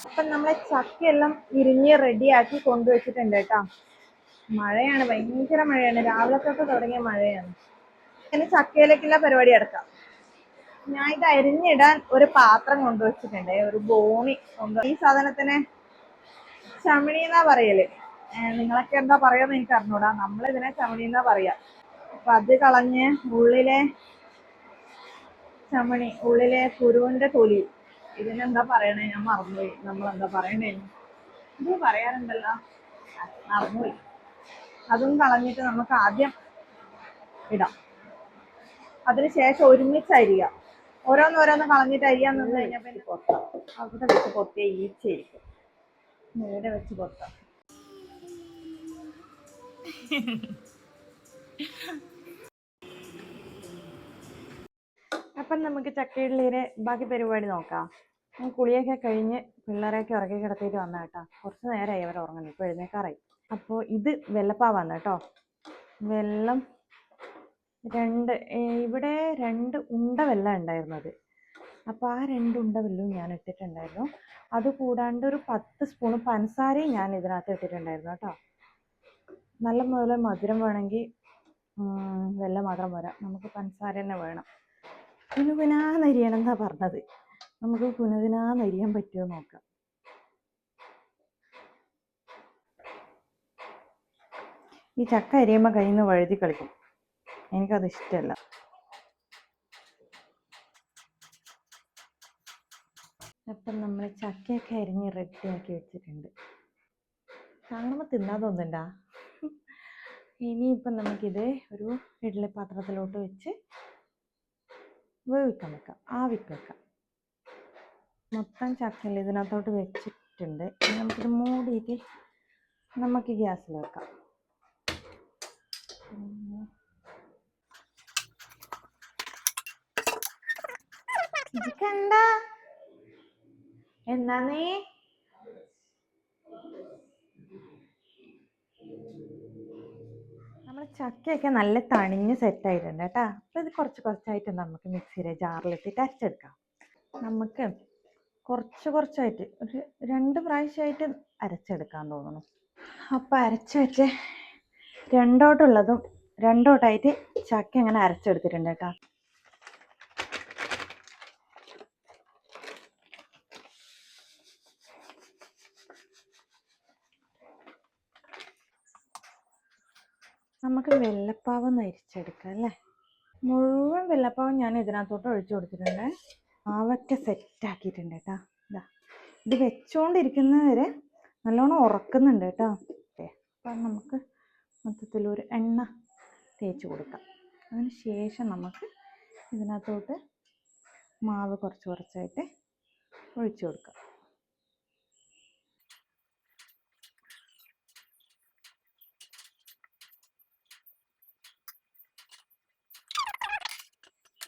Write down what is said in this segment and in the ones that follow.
അപ്പം നമ്മളെ ചക്കയെല്ലാം ഇരിഞ്ഞ് റെഡിയാക്കി കൊണ്ടുവച്ചിട്ടുണ്ട് കേട്ടോ. മഴയാണ്, ഭയങ്കര മഴയാണ്, രാവിലെ തൊട്ട് തുടങ്ങിയ മഴയാണ്. ഇനി ചക്കയിലേക്കുള്ള പരിപാടി എടുക്കാം. ഞാൻ ഇത് അരിഞ്ഞിടാൻ ഒരു പാത്രം കൊണ്ടുവച്ചിട്ടുണ്ട്, ഒരു ബോണി ഈ സാധനത്തിന് ചമണി എന്നാ പറയല്. നിങ്ങളൊക്കെ എന്താ പറയാന്ന് എനിക്ക് അറിഞ്ഞൂടാ, നമ്മളിതിനെ ചമണി എന്നാ പറയാ. അപ്പൊ അത് കളഞ്ഞ് ഉള്ളിലെ കുരുവിന്റെ തൊലി, ഇതിനെന്താ പറയണേ ഞാൻ മറന്നുപോയി. നമ്മളെന്താ പറയണേ, ഇത് പറയാറുണ്ടല്ലോ, മറന്നുപോയി. അതും കളഞ്ഞിട്ട് നമുക്ക് ആദ്യം ഇടാം. അതിനുശേഷം ഒരുമിച്ച് അരിയാം. ഓരോന്നോരോന്ന് കളഞ്ഞിട്ട് അരിയാൻ നിന്ന് കഴിഞ്ഞാൽ പിന്നെ പൊത്താം. അവിടെ വെച്ച് പൊത്തിയ ഈച്ചയിരിക്കും, ഇവിടെ വെച്ച് പൊത്താം. അപ്പം നമുക്ക് ചക്കയിടലിയുടെ ബാക്കി പരിപാടി നോക്കാം. കുളിയൊക്കെ കഴിഞ്ഞ് പിള്ളേരെയൊക്കെ ഉറക്കി കിടത്തിയിട്ട് വന്ന കേട്ടോ. കുറച്ച് നേരമായി അവർ ഉറങ്ങുന്നു, ഇപ്പോൾ എഴുന്നേക്കാറായി. അപ്പോൾ ഇത് വെള്ളപ്പാവാണ് കേട്ടോ. വെള്ളം ഇവിടെ 2 ഉണ്ട വെള്ളം ഉണ്ടായിരുന്നത്. അപ്പോൾ ആ 2 ഉണ്ട വെള്ളവും ഞാൻ ഇട്ടിട്ടുണ്ടായിരുന്നു. അതുകൂടാണ്ട് ഒരു 10 സ്പൂൺ പഞ്ചസാരയും ഞാൻ ഇതിനകത്ത് ഇട്ടിട്ടുണ്ടായിരുന്നു കേട്ടോ. നല്ല മുതൽ മധുരം വേണമെങ്കിൽ വെള്ളം മാത്രം പോരാ, നമുക്ക് പഞ്ചസാര തന്നെ വേണം. കുനുകുനാന്നരിയണം എന്നാ പറഞ്ഞത്. നമുക്ക് കുനുകുനാന്നരിയാൻ പറ്റുമോ നോക്കാം. ഈ ചക്ക അരിയുമ്പോൾ കയ്യിൽ നിന്ന് വഴുതി കളിക്കും, എനിക്കത് ഇഷ്ടമല്ല. അപ്പം നമ്മൾ ചക്കയൊക്കെ അരിഞ്ഞ് റെഡിയാക്കി വെച്ചിട്ടുണ്ട്. കാണുമ്പോൾ തിന്നാൻ തോന്നുന്നുണ്ടാ. ഇനിയിപ്പം നമുക്കിത് ഒരു ഇഡ്ഡലി പാത്രത്തിലോട്ട് വെച്ച് വേവിക്കാൻ വെക്കാം, ആവിക്ക് വെക്കാം. മൊത്തം ചക്കയിൽ ഇതിനകത്തോട്ട് വെച്ചിട്ടുണ്ട്. ഇനി നമുക്കിത് മൂടിയിട്ട് നമുക്ക് ഗ്യാസിൽ വെക്കാം. ഇത് കണ്ട എന്നാന്നേ നമ്മൾ ചക്കയൊക്കെ നല്ല തണിഞ്ഞ് സെറ്റായിട്ടുണ്ട് കേട്ടോ. അപ്പോൾ ഇത് കുറച്ചായിട്ട് നമുക്ക് മിക്സിയുടെ ജാറിലിട്ടിട്ട് അരച്ചെടുക്കാം. നമുക്ക് കുറച്ചായിട്ട് ഒരു 2 പ്രാവശ്യമായിട്ട് അരച്ചെടുക്കാൻ തോന്നുന്നു. അപ്പോൾ അരച്ച് വെച്ച് രണ്ടോട്ടായിട്ട് ചക്ക അങ്ങനെ അരച്ചെടുത്തിട്ടുണ്ട് കേട്ടോ. നമുക്ക് വെള്ളപ്പാവൊന്ന് അരിച്ചെടുക്കാം അല്ലേ. മുഴുവൻ വെള്ളപ്പാവും ഞാൻ ഇതിനകത്തോട്ട് ഒഴിച്ചു കൊടുത്തിട്ടുണ്ട്. ആവൊക്കെ സെറ്റാക്കിയിട്ടുണ്ട് കേട്ടോ. ഇത് വെച്ചുകൊണ്ടിരിക്കുന്നവരെ നല്ലോണം ഉറക്കുന്നുണ്ട് കേട്ടോ. അപ്പം നമുക്ക് മൊത്തത്തിലൊരു എണ്ണ തേച്ച് കൊടുക്കാം. അതിന് ശേഷം നമുക്ക് ഇതിനകത്തോട്ട് മാവ് കുറച്ചായിട്ട് ഒഴിച്ചു കൊടുക്കാം.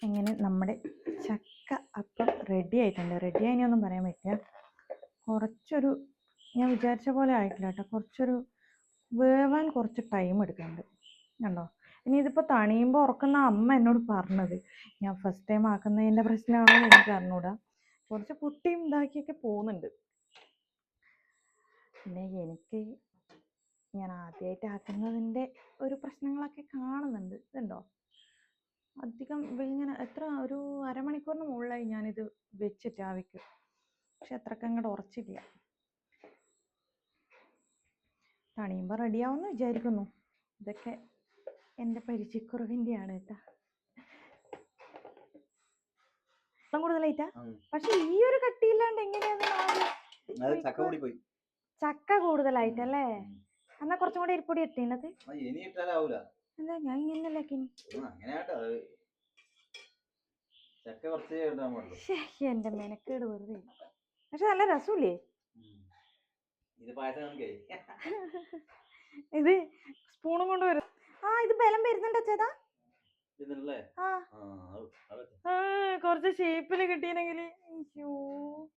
ഇങ്ങനെ നമ്മുടെ ചക്ക അപ്പം റെഡി ആയിട്ടുണ്ട്. റെഡി ആയിനൊന്നും പറയാൻ പറ്റില്ല, ഞാൻ വിചാരിച്ച പോലെ ആയിട്ടില്ല കേട്ടോ. വേവാൻ കുറച്ച് ടൈം എടുക്കുന്നുണ്ട് കണ്ടോ. ഇനി ഇതിപ്പോൾ തണിയുമ്പോൾ ഉറക്കുന്ന അമ്മ എന്നോട് പറഞ്ഞത്, ഞാൻ ഫസ്റ്റ് ടൈം ആക്കുന്നതിൻ്റെ പ്രശ്നമാണോ എനിക്ക് അറിഞ്ഞൂടാ, കുറച്ച് പൊട്ടിയും ഇതാക്കിയൊക്കെ പോകുന്നുണ്ട്. പിന്നെ ഞാൻ ആദ്യമായിട്ട് ആക്കുന്നതിൻ്റെ ഒരു പ്രശ്നങ്ങളൊക്കെ കാണുന്നുണ്ട്. ഇതുണ്ടോ, അധികം ഇങ്ങനെ ഒരു അരമണിക്കൂറിന് മുകളിലായി ഞാനിത് വെച്ചിട്ട് ആവിക്ക്, പക്ഷെ അത്രയ്ക്ക് അങ്ങോട്ട് ഉറച്ചില്ല. തണിയുമ്പോൾ റെഡിയാവുമെന്ന് വിചാരിക്കുന്നു. ഇതൊക്കെ എൻ്റെ പരിചയക്കുറവിൻ്റെയാണ് കേട്ടോ. കൂടുതലായിട്ടാ, പക്ഷെ ഈ ഒരു കട്ടിയില്ലാണ്ട് എങ്ങനെയാണ് ചക്ക കൂടുതലായിട്ടല്ലേ. എന്നാ കുറച്ചും കൂടി അരിപ്പൊടി ഇട്ടത് എന്താ ഞാൻ ഇങ്ങനെയല്ലേ എന്റെ മെനക്കേട് വെറുതെ. പക്ഷെ നല്ല രസമില്ലേ ഇത് സ്പൂണും കൊണ്ട് വരും. ഇത് ബലം വരുന്നുണ്ടോ ചേട്ടാ. കുറച്ച് ഷേപ്പില് കിട്ടിയെങ്കിൽ